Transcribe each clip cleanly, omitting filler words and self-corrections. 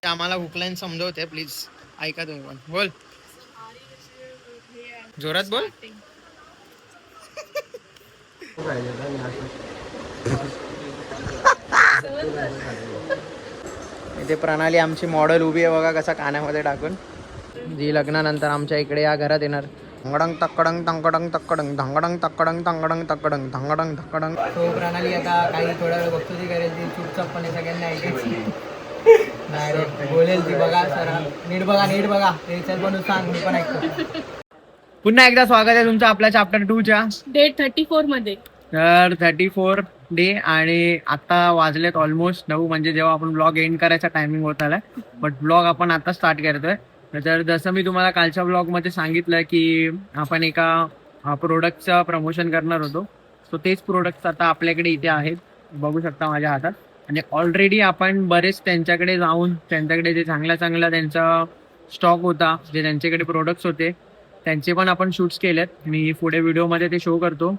आम्हाला हुकलाईन समजवते प्लीज ऐका तुम्ही पण बोल जोरात बोल. इथे प्रणाली आमची मॉडेल उभी आहे बघा कसा कानामध्ये टाकून जी लग्नानंतर आमच्या इकडे या घरात येणार. धंगडंग तक्कडंग तंगडंग तक्कडंग धंगडंग तक्कडंग तंगडंग तक्कडंग धंगडंग धक्कडंग. तो प्रणाली आता काही थोडा वेळ बघतो ती करेल ती चुपचापणे सगळ्यांना ऐकायची नाही रे बोलेल ती बघा सर नीट बघा ते चल बनून सांग मी पण ऐकतो. पुन्हा एकदा स्वागत आहे तुमचं आपल्या चॅप्टर 2 च्या डे 34 मध्ये. तर 34 डे आणि आता वाजलेत ऑलमोस्ट 9 म्हणजे जेव्हा आपण ब्लॉग एंड करायचा टायमिंग होत आलाय बट ब्लॉग आपण आता स्टार्ट करतोय. तर जसं मी तुम्हाला कालच्या ब्लॉगमध्ये सांगितलं की आपण एका प्रोडक्टचं प्रमोशन करणार होतो सो तेच प्रोडक्ट्स आता आपल्याकडे इथे आहेत बघू शकता माझ्या हातात. आणि ऑलरेडी आपण बरेच त्यांच्याकडे जाऊन त्यांच्याकडे जे चांगला त्यांचा स्टॉक होता जे त्यांच्याकडे प्रोडक्ट्स होते त्यांचे पण आपण शूट्स केलेत. मी पुढे व्हिडिओमध्ये ते शो करतो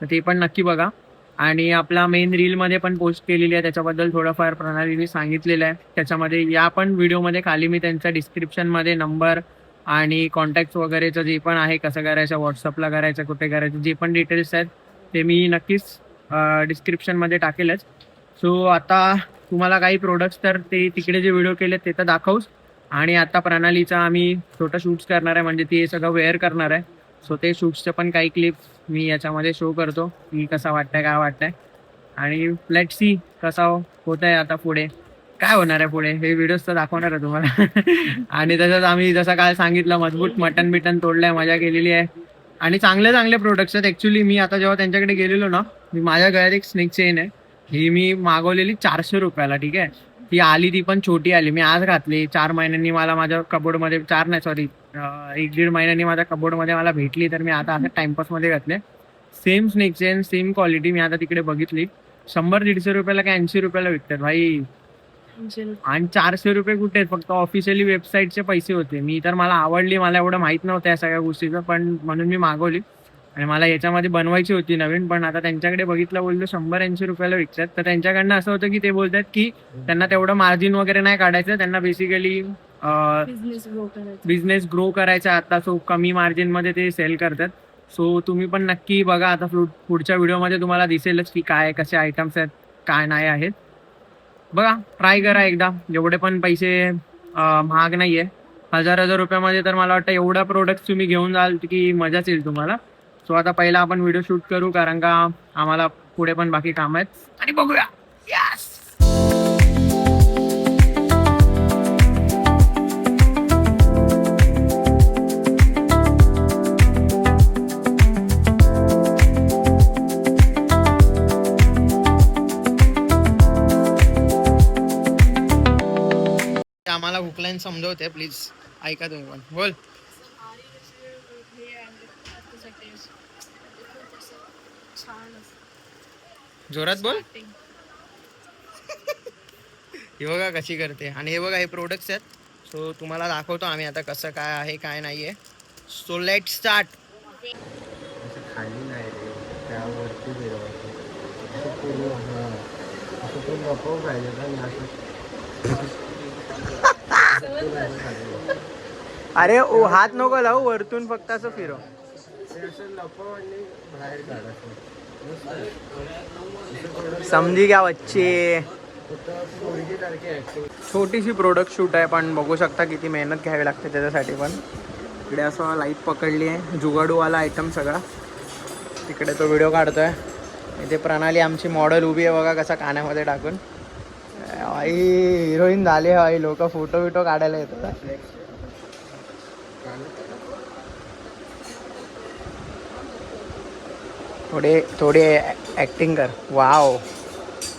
तर ते पण नक्की बघा. आणि आपला मेन रीलमध्ये पण पोस्ट केलेली आहे त्याच्याबद्दल थोडंफार प्रणालीने सांगितलेलं आहे. त्याच्यामध्ये या पण व्हिडिओमध्ये खाली मी त्यांचा डिस्क्रिप्शनमध्ये नंबर आणि कॉन्टॅक्ट्स वगैरेचं जे पण आहे कसं करायचं व्हॉट्सअपला करायचं कुठे करायचं जे पण डिटेल्स आहेत ते मी नक्कीच डिस्क्रिप्शनमध्ये टाकेलच. सो आता तुम्हाला काही प्रोडक्ट्स तर ते तिकडे जे व्हिडिओ केले ते तर दाखवूच. आणि आता प्रणालीचा आम्ही छोटं शूट्स करणार आहे म्हणजे ते सगळं वेअर करणार आहे. सो ते शूट्सचं पण काही क्लिप्स मी याच्यामध्ये शो करतो की कसा वाटतंय काय वाटतंय. आणि लेट्स सी कसा होत आहे आता पुढे काय होणार आहे पुढे हे व्हिडिओज तर दाखवणार आहे तुम्हाला. आणि तसंच आम्ही जसं काय सांगितलं मजबूत मटन बिटन तोडलंय मजा केलेली आहे. आणि चांगले प्रोडक्ट्स आहेत ॲक्च्युली. मी आता जेव्हा त्यांच्याकडे गेलेलो ना मी माझ्या गळ्यात एक स्नेक चेन आहे ही मी मागवलेली 400 रुपयाला. ठीक आहे ती आली ती पण छोटी आली मी आज घातली 4 महिन्यांनी मला माझ्या कबोर्डमध्ये 4 नाही सॉरी 1-1.5 महिन्यांनी माझ्या कबोर्डमध्ये मला भेटली तर मी आता असं टाइमपासमध्ये घातले. Same snake chain same quality मी आता तिकडे बघितली 100-150 रुपयाला काय 80 रुपयाला विकतात भाई. आणि 400 रुपये कुठे आहेत फक्त ऑफिशियली वेबसाईटचे पैसे होते. मी तर मला आवडली मला एवढं माहित नव्हतं या सगळ्या गोष्टीचं पण म्हणून मी मागवली. आणि मला याच्यामध्ये बनवायची होती नवीन पण आता त्यांच्याकडे बघितलं बोललो 100-80 रुपयाला विकतात. तर त्यांच्याकडनं असं होतं की ते बोलतात की त्यांना तेवढं मार्जिन वगैरे नाही काढायचं त्यांना बेसिकली बिझनेस ग्रो करायचा आता सो कमी मार्जिनमध्ये ते सेल करतात. सो तुम्ही पण नक्की बघा आता पुढच्या व्हिडिओमध्ये तुम्हाला दिसेलच की काय कसे आयटम्स आहेत काय नाही आहेत. बघा ट्राय करा एकदा एवढे पण पैसे महाग नाही आहे 1000 रुपयामध्ये तर मला वाटतं एवढा प्रोडक्ट तुम्ही घेऊन जाल की मजाच येईल तुम्हाला. सो आता पहिला आपण व्हिडिओ शूट करू कारण का आम्हाला पुढे पण बाकी काम आहेत आणि बघूया. यस आम्हाला हुकलाईन समजवते प्लीज ऐका तुम्ही पण बोल. जोरात बोल. हे बघा कशी करते आणि हे बघा हे प्रोडक्ट्स आहेत सो तुम्हाला दाखवतो आम्ही आता कसं काय आहे काय नाही आहे. So let start. खाली नाही रे त्यावरती अरे ओ हात नको लावू वरतून फक्त असं फिरव. समजी घ्या बच्चे. छोटीशी प्रोडक्ट शूट आहे पण बघू शकता किती मेहनत घ्यावी लागते त्याच्यासाठी पण. इकडे असं लाईट पकडली आहे जुगाडूवाला आयटम सगळा तिकडे तो व्हिडिओ काढतोय. इथे प्रणाली आमची मॉडेल उभी आहे बघा कसा कानामध्ये टाकून. आई हिरोईन झाले आई लोक फोटो बिटो काढायला येतात. थोडे ऍक्टिंग कर. Wow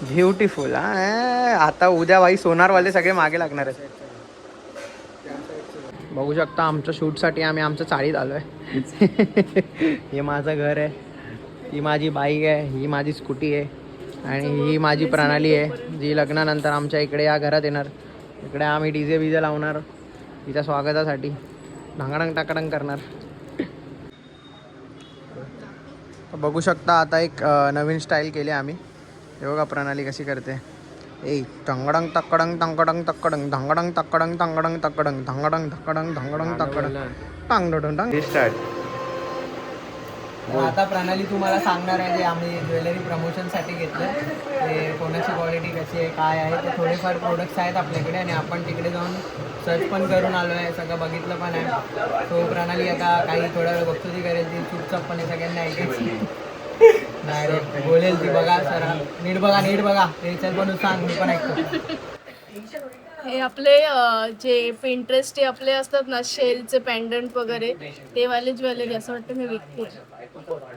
beautiful. आता उद्या भाई सोनारवाले सगळे मागे लागणार आहेत. बघू शकता आमच्या शूटसाठी आम्ही आमच्या चाळीत आलो आहे. हे माझं घर आहे ही माझी बाईक आहे ही माझी स्कूटी आहे आणि ही माझी प्रणाली आहे जी लग्नानंतर आमच्या इकडे या घरात येणार. इकडे आम्ही डीजे बीजे लावणार तिच्या स्वागतासाठी ढांगडंग टाकडंग करणार. बघू शकता आता एक नवीन स्टाईल केली आम्ही. हे बघा प्रणाली कशी करते. ए टंगडंग तकडंग तंगडंग तकडंग धंगडंग तकडंग तंगडंग तकडंग धंगडंग धकडंग धंगडंग तकडंग टांगडंग टांग स्टार्ट. आता प्रणाली तुम्हाला सांगणार आहे जे आम्ही ज्वेलरी प्रमोशनसाठी घेतलं ते कोणाची क्वालिटी कशी आहे काय आहे ते थोडेफार प्रोडक्ट्स आहेत आपल्याकडे आणि आपण तिकडे जाऊन सर्च पण करून आलो आहे सगळं बघितलं पण आहे. तो प्रणाली आता काही थोडा वेळ बघतो ती करेल ती चुपचाप पण सगळ्यांना ऐकायची नाही रे बोलेल ती बघा सर नीट बघा ते चल पण सांग मी पण ऐकतो. हे आपले जे पिंटरेस्ट आपले असतात ना शेलचे पेंडंट वगैरे ते वाले ज्वेलरी असं वाटतं मी विकते.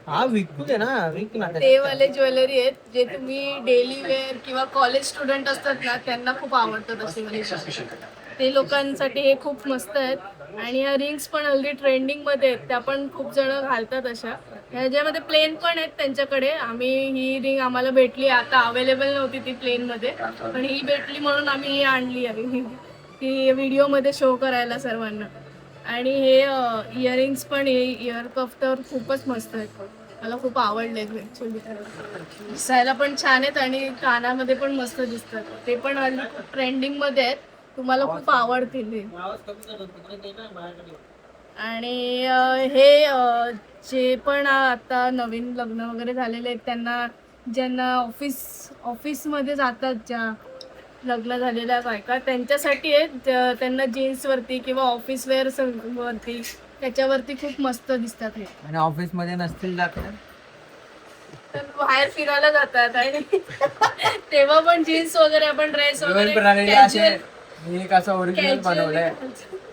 हा विकू दे ना विक ना. ते वाले ज्वेलरी आहेत जे तुम्ही डेली वेअर किंवा कॉलेज स्टुडंट असतात ना त्यांना खूप आवडतात असे ते लोकांसाठी हे खूप मस्त आहेत. आणि ह्या रिंग्स पण हल्ली ट्रेंडिंग मध्ये आहेत त्या पण खूप जण घालतात अशा. ह्याच्यामध्ये प्लेन पण आहेत त्यांच्याकडे. आम्ही ही रिंग आम्हाला भेटली आता अवेलेबल नव्हती ती प्लेन मध्ये पण ही भेटली म्हणून आम्ही ही आणली आहे ती व्हिडिओ मध्ये शो करायला सर्वांना. आणि हे इयरिंग्स पण हे इयर कफ तर खूपच मस्त आहेत मला खूप आवडले ऍक्च्युली. दिसायला पण छान आहेत आणि कानामध्ये पण मस्त दिसतात. ते पण हल्ली खूप ट्रेंडिंग मध्ये आहेत तुम्हाला खूप आवडतील हे. आणि हे जे पण आता नवीन लग्न वगैरे झालेले आहेत त्यांना ज्यांना ऑफिसमध्ये जातात ज्या लग्न झालेल्या बायका त्यांच्यासाठी आहेत त्यांना जीन्सवरती किंवा ऑफिस वेअर वरती त्याच्यावरती खूप मस्त दिसतात हे. आणि ऑफिस मध्ये नसतील जात तर बाहेर फिरायला जातात आणि तेव्हा पण जीन्स वगैरे आपण ड्रेस वगैरे मी कसं ओरिजिनल बनवलंय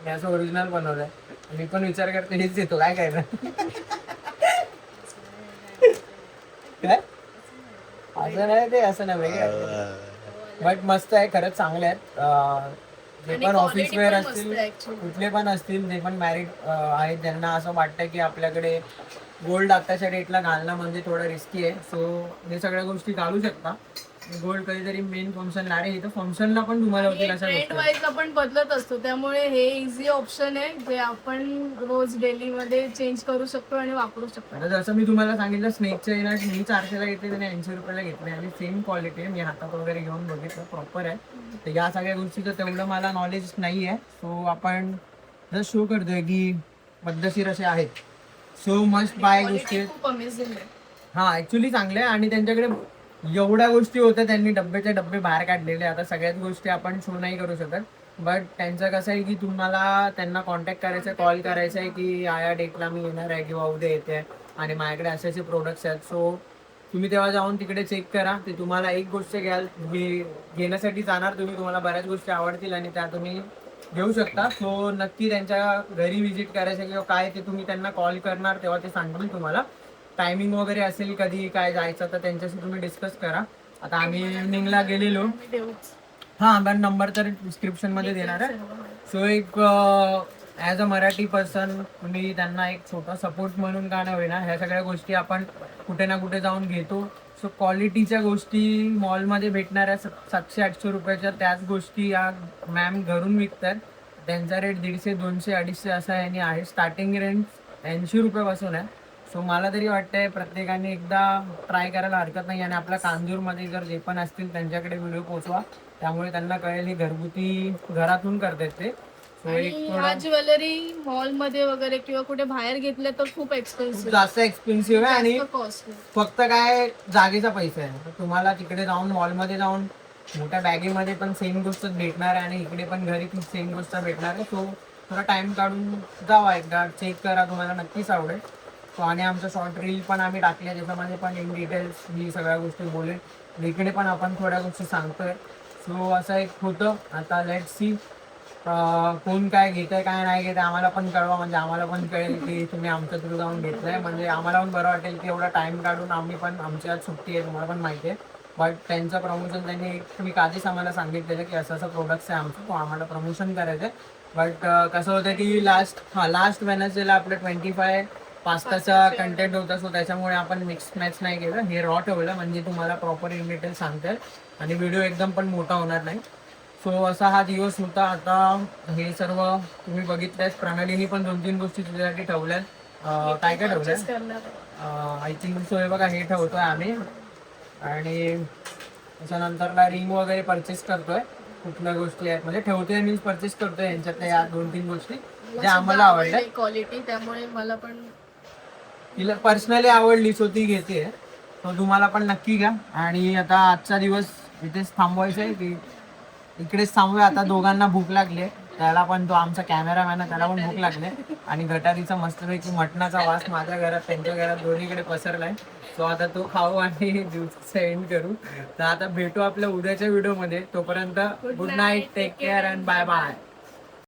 मी असं ओरिजिनल बनवलंय मी पण विचार करते हेच देतो काय काय काय असं नाही ते असं नाही बट मस्त आहे खरंच चांगले आहेत. जे पण ऑफिस वेअर असतील कुठले पण असतील जे पण मॅरिड आहेत ज्यांना असं वाटतं की आपल्याकडे गोल्ड आताच्या डेटला घालणं म्हणजे थोडं रिस्की आहे सो हे सगळ्या गोष्टी घालू शकता. गोल्ड कधीतरी मेन फंक्शनला अरे इथं फंक्शनला पण तुम्हाला होतील अशा ट्रेंड वाईज आपण बदलत असतो त्यामुळे हे इझी ऑप्शन आहे जे आपण रोज डेली मध्ये चेंज करू शकतो आणि वापरू शकतो. आता जसं मी तुम्हाला सांगितलं स्नेकच्या येणार मी 400ला घेतले त्याने 80 रुपयाला घेतले आणि सेम क्वालिटी आहे. मी हातात वगैरे घेऊन बघितलं प्रॉपर आहे. तर या सगळ्या गोष्टीचं तेवढं मला नॉलेज नाही आहे सो आपण जस्ट शो करतोय की पद्धतशीर असे आहेत सो मस्ट बाय गोष्टी. हा ऍक्च्युली चांगले आहे आणि त्यांच्याकडे एवढ्या गोष्टी होत्या त्यांनी डब्याचे डब्बे बाहेर काढलेले. आता सगळ्याच गोष्टी आपण शो नाही करू शकत बट त्यांचं कसं आहे की तुम्हाला त्यांना कॉन्टॅक्ट करायचं आहे कॉल करायचा आहे की या डेटला मी येणार आहे किंवा उद्या येते आणि माझ्याकडे असे असे प्रोडक्ट्स आहेत. सो तुम्ही तेव्हा जाऊन तिकडे चेक करा ते तुम्हाला एक गोष्ट घेण्यासाठी जाणार तुम्हाला बऱ्याच गोष्टी आवडतील आणि त्या तुम्ही घेऊ शकता. सो नक्की त्यांच्या घरी व्हिजिट करायचं किंवा काय ते तुम्ही त्यांना कॉल करणार तेव्हा ते सांगतील तुम्हाला. टायमिंग वगैरे असेल कधी काय जायचं तर त्यांच्याशी तुम्ही डिस्कस करा. आता आम्ही इव्हनिंगला गेलेलो हा पण नंबर तर डिस्क्रिप्शन मध्ये देणार आहे. सो एक ॲज अ मराठी पर्सन तुम्ही त्यांना एक छोटा सपोर्ट म्हणून का नाही होईना ह्या सगळ्या गोष्टी आपण कुठे ना कुठे जाऊन घेतो. सो क्वालिटीच्या गोष्टी मॉलमध्ये भेटणाऱ्या 700-800 रुपयाच्या त्याच गोष्टी या मॅम घरून विकतात. त्यांचा रेट 150, 200, 250 असा आहे आणि आहे स्टार्टिंग रेंज 80 रुपयापासून आहे. सो मला तरी वाटतंय प्रत्येकाने एकदा ट्राय करायला हरकत नाही आणि आपल्या कांजूरमध्ये जर जे पण असतील त्यांच्याकडे व्हिडिओ पोहोचवा त्यामुळे त्यांना कळेल ही घरगुती घरातून करतात ते. ह्या ज्वेलरी मॉल मध्ये वगैरे किंवा कुठे बाहेर घेतले तर खूप एक्सपेन्सिव्ह जास्त एक्सपेन्सिव्ह आहे आणि फक्त काय जागेचा पैसा आहे. तुम्हाला तिकडे जाऊन मॉलमध्ये जाऊन मोठ्या बॅगेमध्ये पण सेम गोष्ट भेटणार आहे आणि इकडे पण घरी सेम गोष्ट भेटणार आहे. सो थोडा टाइम काढून जावा एकदा चेक करा तुम्हाला नक्कीच आवडेल. सो आणि आमचं शॉर्ट रील पण आम्ही टाकले ज्याच्यामध्ये पण इन डिटेल्स ही सगळ्या गोष्टी बोलेल. इकडे पण आपण थोड्या गोष्टी सांगतोय. सो असं एक होतं. आता लेट सी कोण काय घेतंय काय नाही घेत आम्हाला पण कळवा म्हणजे आम्हाला पण कळेल की तुम्ही आमच्या थ्रू जाऊन घेतलंय म्हणजे आम्हाला पण बरं वाटेल की एवढा टाइम काढून आम्ही पण आमची आज सुट्टी आहे तुम्हाला पण माहिती आहे. बट त्यांचं प्रमोशन त्यांनी तुम्ही आधीच आम्हाला सांगितलेलं की असं असं प्रोडक्ट्स आहे आमचं तो आम्हाला प्रमोशन करायचं आहे. बट कसं होतं की लास्ट वेनसडेला आपलं 25 पास्ताचा कंटेंट होता सो त्याच्यामुळे आपण मिक्स मॅच नाही केलं. हे रॉ ठेवलं म्हणजे तुम्हाला प्रॉपर इन डिटेल सांगता आणि व्हिडिओ एकदम पण मोठा होणार नाही. सो असा हा दिवस होता. आता हे सर्व तुम्ही बघितल्यास प्रणालीने पण 2-3 गोष्टी तुझ्यासाठी ठेवल्यात. काय काय ठेवल्यात आय थिंक सो हे बघा हे ठेवतोय आम्ही आणि त्याच्यानंतरला रिंग वगैरे परचेस करतोय. कुठल्या गोष्टी आहेत म्हणजे ठेवतोय मीन्स परचेस करतोय यांच्यातल्या या 2-3 गोष्टी ज्या आम्हाला आवडल्या. क्वालिटी, त्यामुळे मला पण तिला पर्सनली आवडली सो ती घेते. तो तुम्हाला पण नक्की घ्या. आणि आता आजचा दिवस इथेच थांबवायचा आहे की इकडेच थांबूया. आता दोघांना भूक लागली, त्याला पण, तो आमचा कॅमेरामॅन आहे त्याला पण भूक लागले. आणि गटारीचा मस्तपैकी मटणाचा वास माझ्या घरात त्यांच्या घरात दोन्हीकडे पसरलाय. सो आता तो खाऊ आणि दिवसाचा एंड करू. तर आता भेटू आपल्या उद्याच्या व्हिडिओमध्ये. तोपर्यंत good night, take care and bye bye.